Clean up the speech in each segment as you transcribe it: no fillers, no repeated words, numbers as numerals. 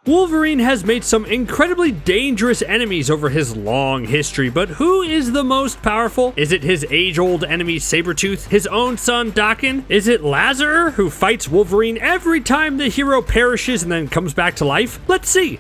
Wolverine has made some incredibly dangerous enemies over his long history, but who is the most powerful? Is it his age-old enemy Sabertooth, his own son Daken? Is it Lazaer, who fights Wolverine every time the hero perishes and then comes back to life? Let's see.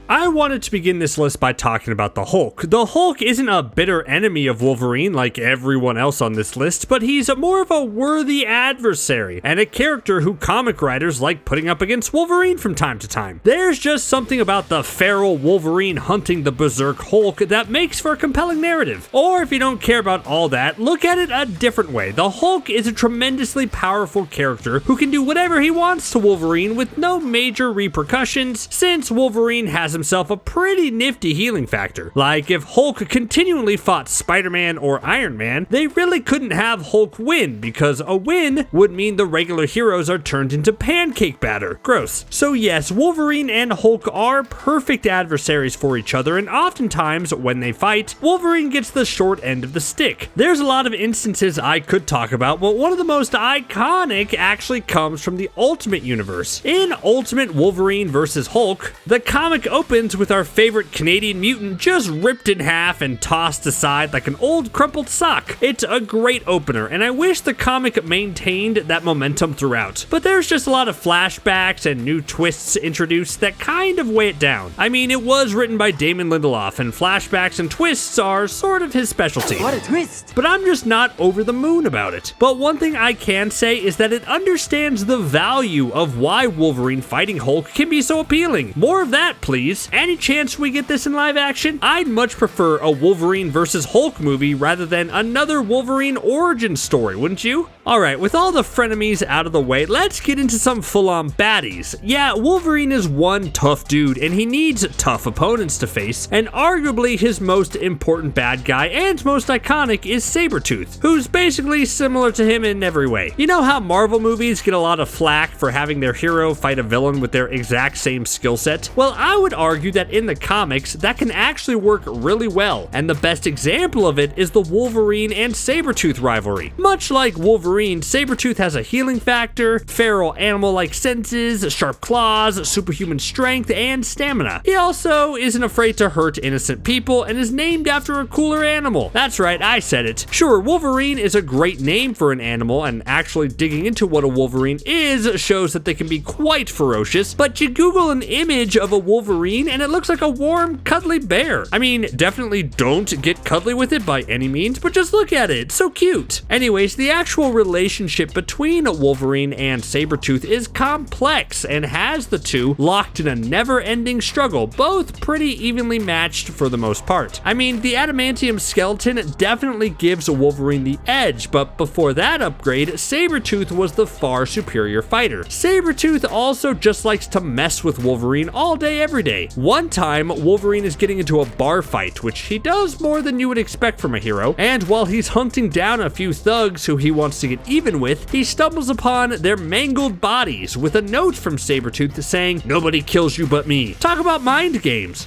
I wanted to begin this list by talking about the Hulk. The Hulk isn't a bitter enemy of Wolverine like everyone else on this list, but he's more of a worthy adversary and a character who comic writers like putting up against Wolverine from time to time. There's just something about the feral Wolverine hunting the berserk Hulk that makes for a compelling narrative. Or if you don't care about all that, look at it a different way. The Hulk is a tremendously powerful character who can do whatever he wants to Wolverine with no major repercussions, since Wolverine has himself a pretty nifty healing factor. Like if Hulk continually fought Spider-Man or Iron Man, they really couldn't have Hulk win, because a win would mean the regular heroes are turned into pancake batter. Gross. So yes, Wolverine and Hulk are perfect adversaries for each other, and oftentimes when they fight, Wolverine gets the short end of the stick. There's a lot of instances I could talk about, but one of the most iconic actually comes from the Ultimate Universe. In Ultimate Wolverine vs. Hulk, the comic opens with our favorite Canadian mutant just ripped in half and tossed aside like an old crumpled sock. It's a great opener, and I wish the comic maintained that momentum throughout. But there's just a lot of flashbacks and new twists introduced that kind of weigh it down. I mean, it was written by Damon Lindelof, and flashbacks and twists are sort of his specialty. What a twist! But I'm just not over the moon about it. But one thing I can say is that it understands the value of why Wolverine fighting Hulk can be so appealing. More of that, please. Any chance we get this in live action? I'd much prefer a Wolverine vs. Hulk movie rather than another Wolverine origin story, wouldn't you? Alright, with all the frenemies out of the way, let's get into some full-on baddies. Yeah, Wolverine is one tough dude, and he needs tough opponents to face, and arguably his most important bad guy and most iconic is Sabertooth, who's basically similar to him in every way. You know how Marvel movies get a lot of flack for having their hero fight a villain with their exact same skill set? Well, I would argue that in the comics, that can actually work really well, and the best example of it is the Wolverine and Sabertooth rivalry. Much like Wolverine, Sabertooth has a healing factor, feral animal-like senses, sharp claws, superhuman strength, and stamina. He also isn't afraid to hurt innocent people and is named after a cooler animal. That's right, I said it. Sure, Wolverine is a great name for an animal, and actually digging into what a Wolverine is shows that they can be quite ferocious, but you Google an image of a Wolverine and it looks like a warm, cuddly bear. I mean, definitely don't get cuddly with it by any means, but just look at it, it's so cute. Anyways, the actual relationship between Wolverine and Sabertooth is complex and has the two locked in a never-ending struggle, both pretty evenly matched for the most part. I mean, the adamantium skeleton definitely gives Wolverine the edge, but before that upgrade, Sabertooth was the far superior fighter. Sabertooth also just likes to mess with Wolverine all day, every day. One time, Wolverine is getting into a bar fight, which he does more than you would expect from a hero, and while he's hunting down a few thugs who he wants to get even with, he stumbles upon their mangled bodies with a note from Sabertooth saying, "Nobody kills you but me." Talk about mind games.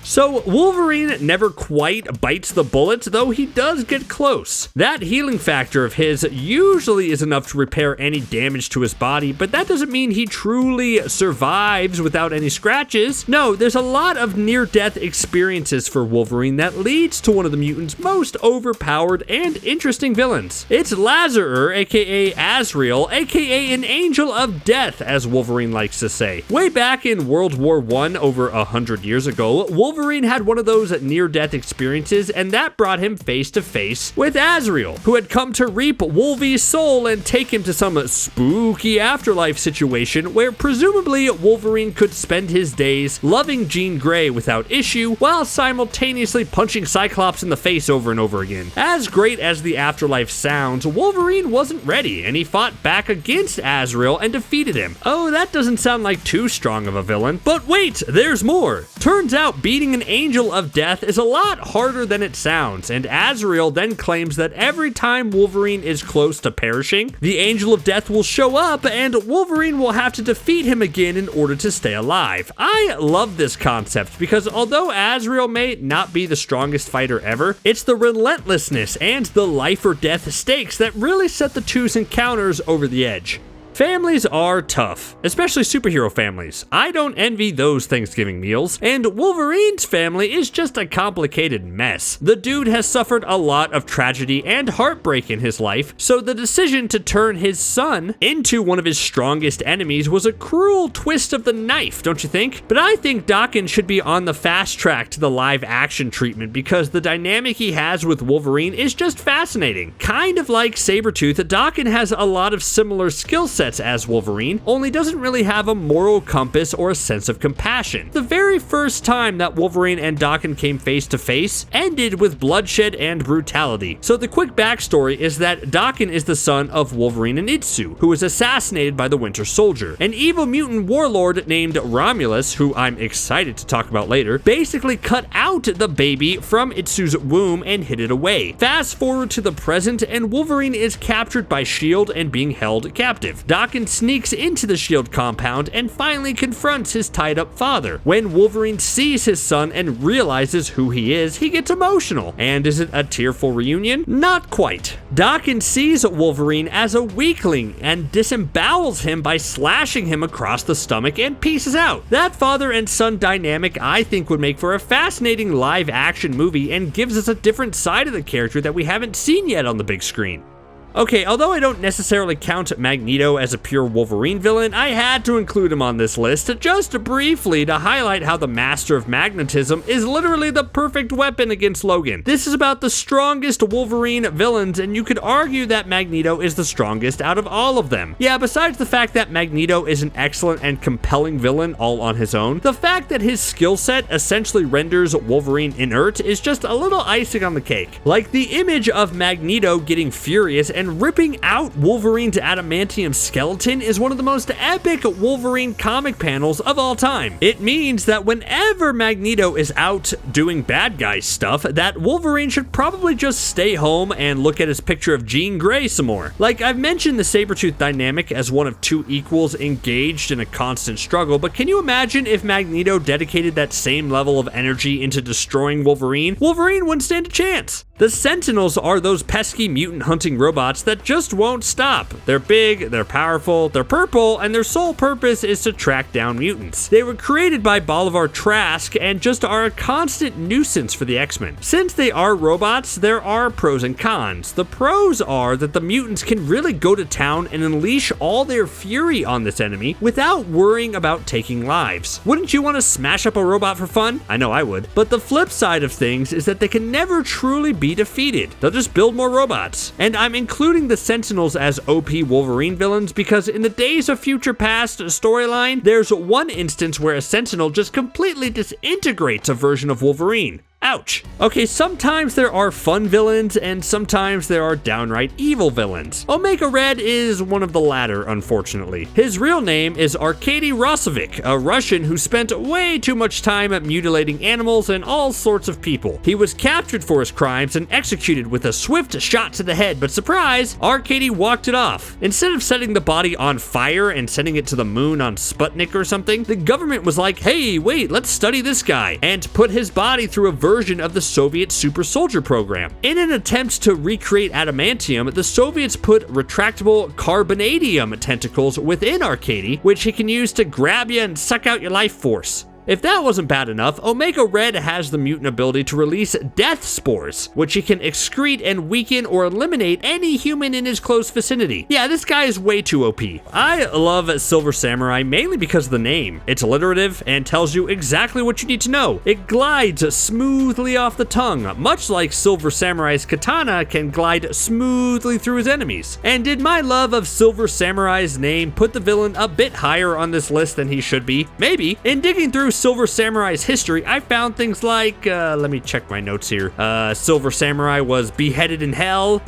So Wolverine never quite bites the bullet, though he does get close. That healing factor of his usually is enough to repair any damage to his body, but that doesn't mean he truly survives without any scratches. No, there's a lot of near-death experiences for Wolverine that leads to one of the mutant's most overpowered and interesting villains. It's Lazaer, aka Azrael, aka an angel of death, as Wolverine likes to say. Way back in World War I, over 100 years ago, Wolverine had one of those near-death experiences, and that brought him face to face with Azrael, who had come to reap Wolvie's soul and take him to some spooky afterlife situation where presumably Wolverine could spend his days loving Jean Grey without issue while simultaneously punching Cyclops in the face over and over again. As great as the afterlife sounds, Wolverine wasn't ready, and he fought back against Azrael and defeated him. Oh, that doesn't sound like too strong of a villain. But wait, there's more. Turns out beating an angel of death is a lot harder than it sounds, and Azrael then claims that every time Wolverine is close to perishing, the angel of death will show up and Wolverine will have to defeat him again in order to stay alive. I love this concept because although Azrael may not be the strongest fighter ever, it's the relentlessness and the life or death stakes that really set the two's encounters over the edge. Families are tough, especially superhero families. I don't envy those Thanksgiving meals, and Wolverine's family is just a complicated mess. The dude has suffered a lot of tragedy and heartbreak in his life, so the decision to turn his son into one of his strongest enemies was a cruel twist of the knife, don't you think? But I think Daken should be on the fast track to the live action treatment because the dynamic he has with Wolverine is just fascinating. Kind of like Sabertooth, Daken has a lot of similar skill sets as Wolverine, only doesn't really have a moral compass or a sense of compassion. The very first time that Wolverine and Daken came face to face ended with bloodshed and brutality. So the quick backstory is that Daken is the son of Wolverine and Itsu, who was assassinated by the Winter Soldier. An evil mutant warlord named Romulus, who I'm excited to talk about later, basically cut out the baby from Itsu's womb and hid it away. Fast forward to the present, and Wolverine is captured by S.H.I.E.L.D. and being held captive. Daken sneaks into the S.H.I.E.L.D. compound and finally confronts his tied-up father. When Wolverine sees his son and realizes who he is, he gets emotional. And is it a tearful reunion? Not quite. Daken sees Wolverine as a weakling and disembowels him by slashing him across the stomach and pieces out. That father and son dynamic I think would make for a fascinating live action movie and gives us a different side of the character that we haven't seen yet on the big screen. Okay, although I don't necessarily count Magneto as a pure Wolverine villain, I had to include him on this list just briefly to highlight how the Master of Magnetism is literally the perfect weapon against Logan. This is about the strongest Wolverine villains, and you could argue that Magneto is the strongest out of all of them. Yeah, besides the fact that Magneto is an excellent and compelling villain all on his own, the fact that his skill set essentially renders Wolverine inert is just a little icing on the cake. Like the image of Magneto getting furious and ripping out Wolverine's adamantium skeleton is one of the most epic Wolverine comic panels of all time. It means that whenever Magneto is out doing bad guy stuff, that Wolverine should probably just stay home and look at his picture of Jean Grey some more. Like, I've mentioned the Sabertooth dynamic as one of two equals engaged in a constant struggle, but can you imagine if Magneto dedicated that same level of energy into destroying Wolverine? Wolverine wouldn't stand a chance. The Sentinels are those pesky mutant hunting robots that just won't stop. They're big, they're powerful, they're purple, and their sole purpose is to track down mutants. They were created by Bolivar Trask and just are a constant nuisance for the X-Men. Since they are robots, there are pros and cons. The pros are that the mutants can really go to town and unleash all their fury on this enemy without worrying about taking lives. Wouldn't you want to smash up a robot for fun? I know I would. But the flip side of things is that they can never truly be defeated. They'll just build more robots. And I'm including the Sentinels as OP Wolverine villains because in the Days of Future Past storyline, there's one instance where a Sentinel just completely disintegrates a version of Wolverine. Ouch. Okay, sometimes there are fun villains and sometimes there are downright evil villains. Omega Red is one of the latter, unfortunately. His real name is Arkady Rossovich, a Russian who spent way too much time mutilating animals and all sorts of people. He was captured for his crimes and executed with a swift shot to the head, but surprise, Arkady walked it off. Instead of setting the body on fire and sending it to the moon on Sputnik or something, the government was like, hey, wait, let's study this guy, and put his body through a version of the Soviet super soldier program. In an attempt to recreate adamantium, the Soviets put retractable carbonadium tentacles within Arkady, which he can use to grab you and suck out your life force. If that wasn't bad enough, Omega Red has the mutant ability to release death spores, which he can excrete and weaken or eliminate any human in his close vicinity. Yeah, this guy is way too OP. I love Silver Samurai mainly because of the name. It's alliterative and tells you exactly what you need to know. It glides smoothly off the tongue, much like Silver Samurai's katana can glide smoothly through his enemies. And did my love of Silver Samurai's name put the villain a bit higher on this list than he should be? Maybe. In digging through Silver Samurai's history, I found things like, let me check my notes here. Silver Samurai was beheaded in hell.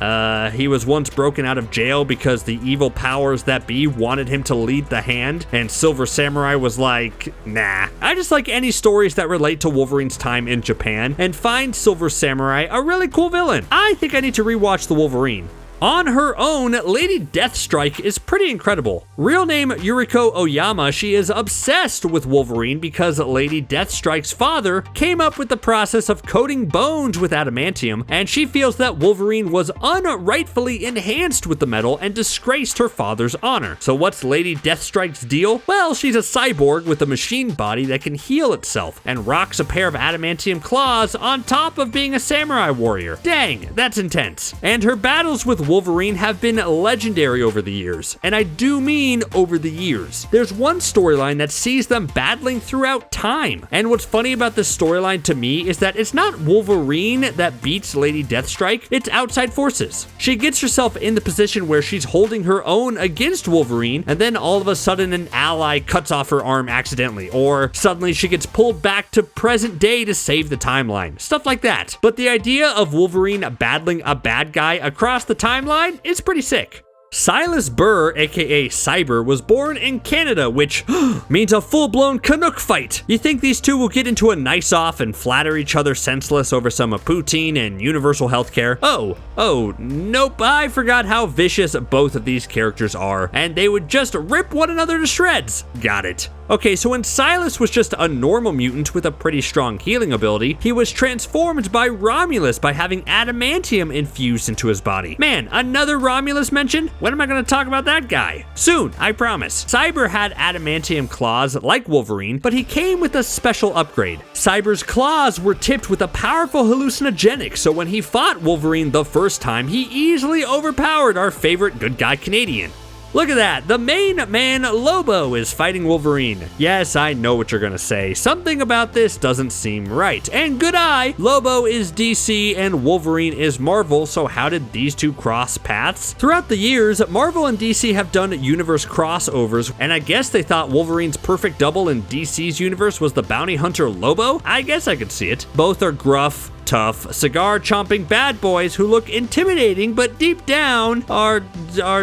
He was once broken out of jail because the evil powers that be wanted him to lead the hand, and Silver Samurai was like, nah. I just like any stories that relate to Wolverine's time in Japan and find Silver Samurai a really cool villain. I think I need to rewatch the Wolverine. On her own, Lady Deathstrike is pretty incredible. Real name Yuriko Oyama, she is obsessed with Wolverine because Lady Deathstrike's father came up with the process of coating bones with adamantium, and she feels that Wolverine was unrightfully enhanced with the metal and disgraced her father's honor. So what's Lady Deathstrike's deal? Well, she's a cyborg with a machine body that can heal itself and rocks a pair of adamantium claws on top of being a samurai warrior. Dang, that's intense. And her battles with Wolverine have been legendary over the years, and I do mean over the years. There's one storyline that sees them battling throughout time, and what's funny about this storyline to me is that it's not Wolverine that beats Lady Deathstrike, it's outside forces. She gets herself in the position where she's holding her own against Wolverine, and then all of a sudden an ally cuts off her arm accidentally, or suddenly she gets pulled back to present day to save the timeline. Stuff like that. But the idea of Wolverine battling a bad guy across the timeline is pretty sick. Silas Burr, aka Cyber, was born in Canada, which means a full-blown Canuck fight. You think these two will get into a nice-off and flatter each other senseless over some poutine and universal healthcare? Oh, nope, I forgot how vicious both of these characters are, and they would just rip one another to shreds. Got it. Okay, so when Silas was just a normal mutant with a pretty strong healing ability, he was transformed by Romulus by having adamantium infused into his body. Man, another Romulus mention? When am I going to talk about that guy? Soon, I promise. Cyber had adamantium claws like Wolverine, but he came with a special upgrade. Cyber's claws were tipped with a powerful hallucinogenic, so when he fought Wolverine the first time, he easily overpowered our favorite good guy Canadian. Look at that, the main man Lobo is fighting Wolverine. Yes, I know what you're gonna say. Something about this doesn't seem right. And good eye, Lobo is DC and Wolverine is Marvel, so how did these two cross paths? Throughout the years, Marvel and DC have done universe crossovers, and I guess they thought Wolverine's perfect double in DC's universe was the bounty hunter Lobo? I guess I could see it. Both are gruff, tough, cigar-chomping bad boys who look intimidating, but deep down are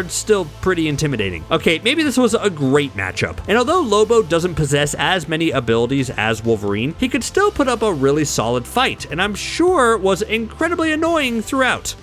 still pretty intimidating. Okay, maybe this was a great matchup. And although Lobo doesn't possess as many abilities as Wolverine, he could still put up a really solid fight, and I'm sure was incredibly annoying throughout.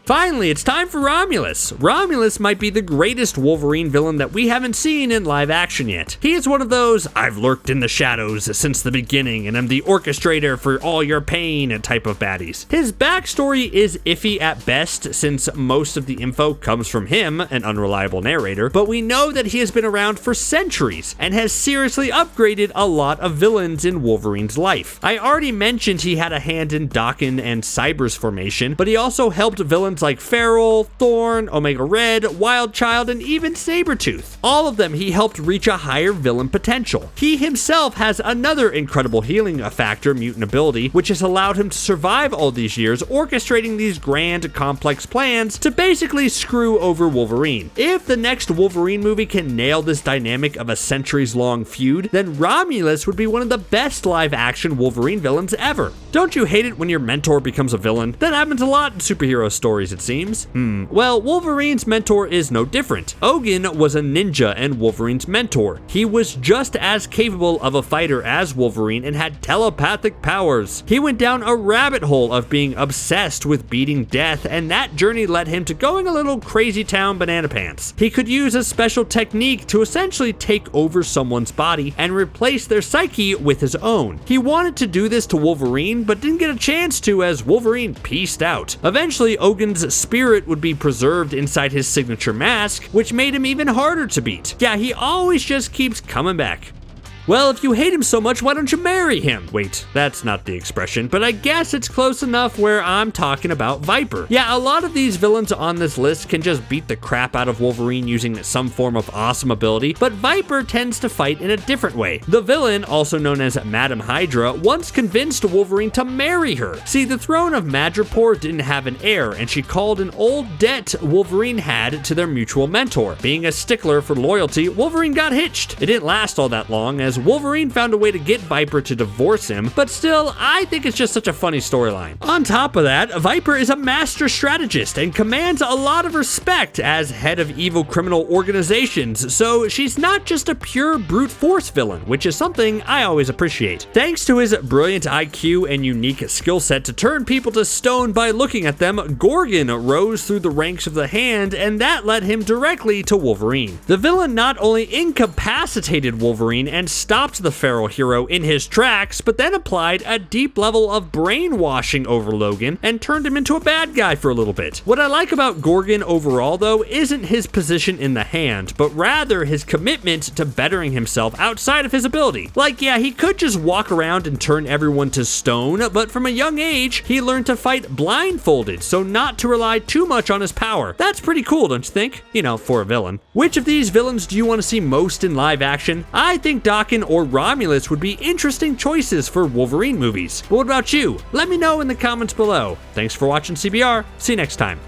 Finally, it's time for Romulus. Romulus might be the greatest Wolverine villain that we haven't seen in live action yet. He is one of those, I've lurked in the shadows since the beginning and I'm the orchestrator for all your pain type of baddies. His backstory is iffy at best since most of the info comes from him, an unreliable narrator, but we know that he has been around for centuries and has seriously upgraded a lot of villains in Wolverine's life. I already mentioned he had a hand in Daken and Cyber's formation, but he also helped villains like Feral, Thorn, Omega Red, Wild Child, and even Sabertooth. All of them he helped reach a higher villain potential. He himself has another incredible healing factor, mutant ability, which has allowed him to survive all these years, orchestrating these grand, complex plans to basically screw over Wolverine. If the next Wolverine movie can nail this dynamic of a centuries-long feud, then Romulus would be one of the best live-action Wolverine villains ever. Don't you hate it when your mentor becomes a villain? That happens a lot in superhero stories, it seems. Well, Wolverine's mentor is no different. Ogun was a ninja and Wolverine's mentor. He was just as capable of a fighter as Wolverine and had telepathic powers. He went down a rabbit hole of being obsessed with beating death, and that journey led him to going a little crazy town banana pants. He could use a special technique to essentially take over someone's body and replace their psyche with his own. He wanted to do this to Wolverine, but didn't get a chance to as Wolverine peaced out. Eventually, Ogun's spirit would be preserved inside his signature mask, which made him even harder to beat. Yeah, he always just keeps coming back. Well, if you hate him so much, why don't you marry him? Wait, that's not the expression, but I guess it's close enough where I'm talking about Viper. Yeah, a lot of these villains on this list can just beat the crap out of Wolverine using some form of awesome ability, but Viper tends to fight in a different way. The villain, also known as Madam Hydra, once convinced Wolverine to marry her. See, the throne of Madripoor didn't have an heir, and she called an old debt Wolverine had to their mutual mentor. Being a stickler for loyalty, Wolverine got hitched. It didn't last all that long, as as Wolverine found a way to get Viper to divorce him, but still, I think it's just such a funny storyline. On top of that, Viper is a master strategist and commands a lot of respect as head of evil criminal organizations, so she's not just a pure brute force villain, which is something I always appreciate. Thanks to his brilliant IQ and unique skill set to turn people to stone by looking at them, Gorgon rose through the ranks of the Hand, and that led him directly to Wolverine. The villain not only incapacitated Wolverine and stopped the feral hero in his tracks, but then applied a deep level of brainwashing over Logan and turned him into a bad guy for a little bit. What I like about Gorgon overall, though, isn't his position in the Hand, but rather his commitment to bettering himself outside of his ability. Like, yeah, he could just walk around and turn everyone to stone, but from a young age, he learned to fight blindfolded, so not to rely too much on his power. That's pretty cool, don't you think? You know, for a villain. Which of these villains do you want to see most in live action? I think Daken or Romulus would be interesting choices for Wolverine movies. But what about you? Let me know in the comments below. Thanks for watching CBR. See you next time.